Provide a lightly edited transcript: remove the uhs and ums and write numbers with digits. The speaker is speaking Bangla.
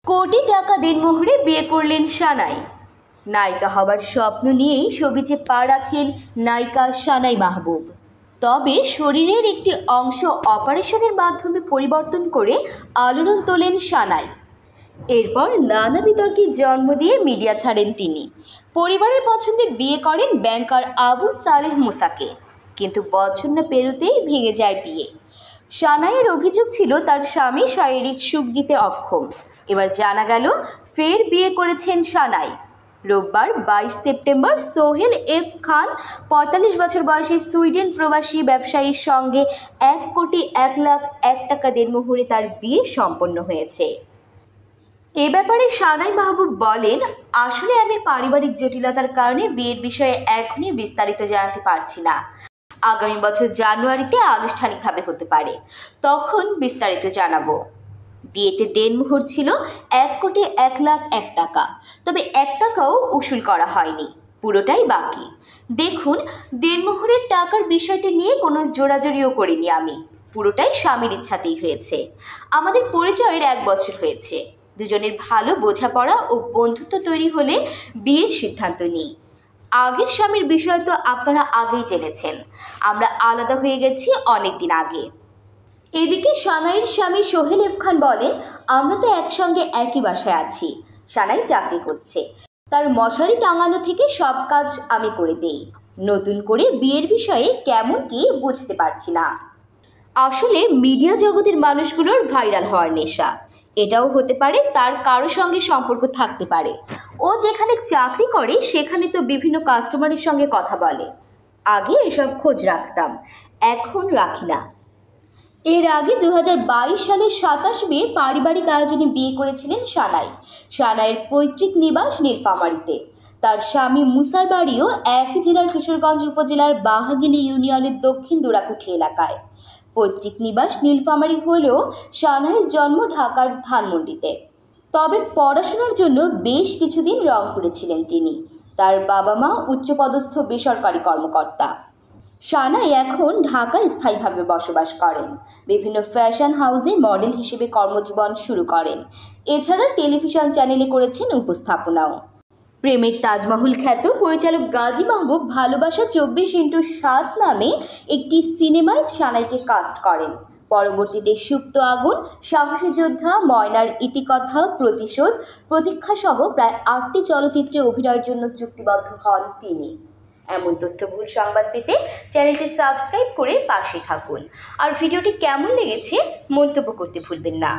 কোটি টাকা দিনমোহরে বিয়ে করলেন সানাই। নায়িকা হবার স্বপ্ন নিয়েই শোবিজে পা রাখেন নায়িকা সানাই মাহবুব। তবে শরীরের একটি অংশ অপারেশনের মাধ্যমে পরিবর্তন করে আলোড়ন তোলেন সানাই। এরপর নানা বিতর্কে জন্ম দিয়ে মিডিয়া ছাড়েন তিনি। পরিবারের পছন্দে বিয়ে করেন ব্যাংকার আবু সালেহ মুসাকে, কিন্তু বছর না পেরোতেই ভেঙে যায় বিয়ে। সানাইয়ের অভিযোগ ছিল তার স্বামী শারীরিক সুখ দিতে অক্ষম। এবার জানা গেল ফের বিয়ে করেছেন সানাই। রোববার 22 সেপ্টেম্বর সোহেল এফ খান ৪৫ বছর বয়সী সুইডেন প্রবাসী ব্যবসায়ীর সঙ্গে ১,০১,০০,০০০ টাকা দেনমোহরে তার বিয়ে সম্পন্ন হয়েছে। এ ব্যাপারে সানাই মাহবুব বলেন, আসলে আমি পারিবারিক জটিলতার কারণে বিয়ের বিষয়ে এখনই বিস্তারিত জানাতে পারছি না। আগামী বছর জানুয়ারিতে আনুষ্ঠানিকভাবে হতে পারে, তখন বিস্তারিত জানাবো। বিয়েতে দেনমোহর ছিল ১,০১,০০,০০০ টাকা, তবে ১ টাকাও উসুল করা হয়নি, পুরোটাই বাকি। দেখুন, দেনমোহরের টাকার বিষয়টি নিয়ে কোনো জোরাজোরিও করিনি আমি, পুরোটাই স্বামীর ইচ্ছাতেই হয়েছে। আমাদের পরিচয়ের ১ বছর হয়েছে, দুজনের ভালো বোঝাপড়া ও বন্ধুত্ব তৈরি হলে বিয়ের সিদ্ধান্ত নিই। আগের স্বামীর বিষয় তো আপনারা আগেই জেনেছেন, আমরা আলাদা হয়ে গেছি অনেকদিন আগে। এদিকে সানাইয়ের স্বামী সোহেল এফ খান বলেন, আমরা তো একসঙ্গে একই বাসায় আছি। সানাই চাকরি করছে, তার মশারি টাঙানো থেকে সব কাজ আমি করে দেই। নতুন করে বিয়ের বিষয়ে কেমন কি বুঝতে পারছি না। আসলে মিডিয়া জগতের মানুষগুলোর ভাইরাল হওয়ার নেশা। এটাও হতে পারে তার কারো সঙ্গে সম্পর্ক থাকতে পারে। ও যেখানে চাকরি করে সেখানে তো বিভিন্ন কাস্টমারের সঙ্গে কথা বলে। আগে এসব খোঁজ রাখতাম, এখন রাখি না। এর আগে 2022 সালের 27 মে পারিবারিক আয়োজনে বিয়ে করেছিলেন সানাই। সানাইয়ের পৈতৃক নিবাস নীলফামারীতে। তার স্বামী মুসার বাড়িও একই জেলার কিশোরগঞ্জ উপজেলার বাহাগিলি ইউনিয়নের দক্ষিণ দোরাকুঠি এলাকায়। পৈতৃক নিবাস নীলফামারী হলেও সানাইয়ের জন্ম ঢাকার ধানমন্ডিতে। তবে পড়াশোনার জন্য বেশ কিছুদিন রংপুরে ছিলেন তিনি। তার বাবা মা উচ্চপদস্থ বেসরকারি কর্মকর্তা। সানাই এখন ঢাকায় স্থায়ীভাবে বসবাস করেন। বিভিন্ন ফ্যাশন হাউসে মডেল হিসেবে কর্মজীবন শুরু করেন। এছাড়া টেলিভিশন চ্যানেলে করেছেন উপস্থাপনাও। প্রেমের তাজমহল খ্যাত পরিচালক গাজী মাহবুব ভালোবাসা 24x7 নামে একটি সিনেমায় সানাইকে কাস্ট করেন। পরবর্তীতে সুপ্ত আগুন, সাহসী যোদ্ধা, ময়নার ইতিকথা, প্রতিশোধ, প্রতীক্ষা সহ প্রায় 8টি চলচ্চিত্রে অভিনয়ের জন্য চুক্তিবদ্ধ হন তিনি। এমন তথ্যবহুল সংবাদ পেতে চ্যানেলটি সাবস্ক্রাইব করে পাশে থাকুন। আর ভিডিওটি কেমন লেগেছে মন্তব্য করতে ভুলবেন না।